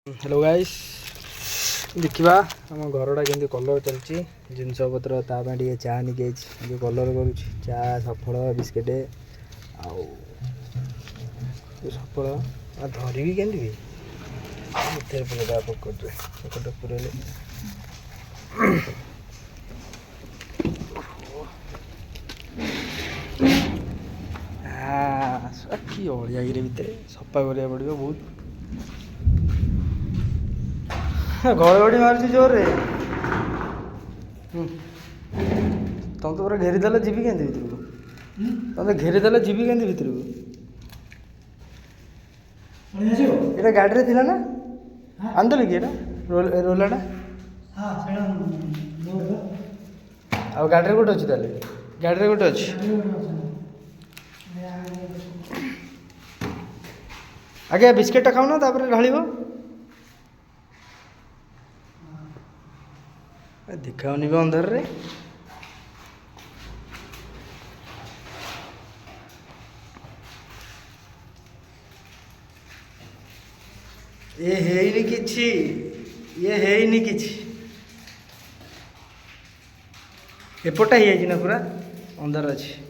hello guys देखा आम घरटा केमती कलर चलती जिनस पत्र ताकि चा निकल जो कलर करुँ चा सफल बिस्किट आउ सफल धरवी केमती पूरा पकड़े पूरे कि अड़िया भितर सफा करा पड़ो बहुत घड़घड़ी मार्च जोर रे तुम तो पूरा घेरीदेल जीवी के भितर को तुम घेरीदेल जीवी के भितर को ये गाड़ी थी ना आंदोल कि रोलाटा आ गाड़ी गोटे अच्छी ताले गाड़ी गोटे अच्छी आगे बिस्किटा खाऊना ढाल देखाऊनी भी अंधार रे ये है किछि ये है किछि एपटा ही ना पूरा अंधार अच्छी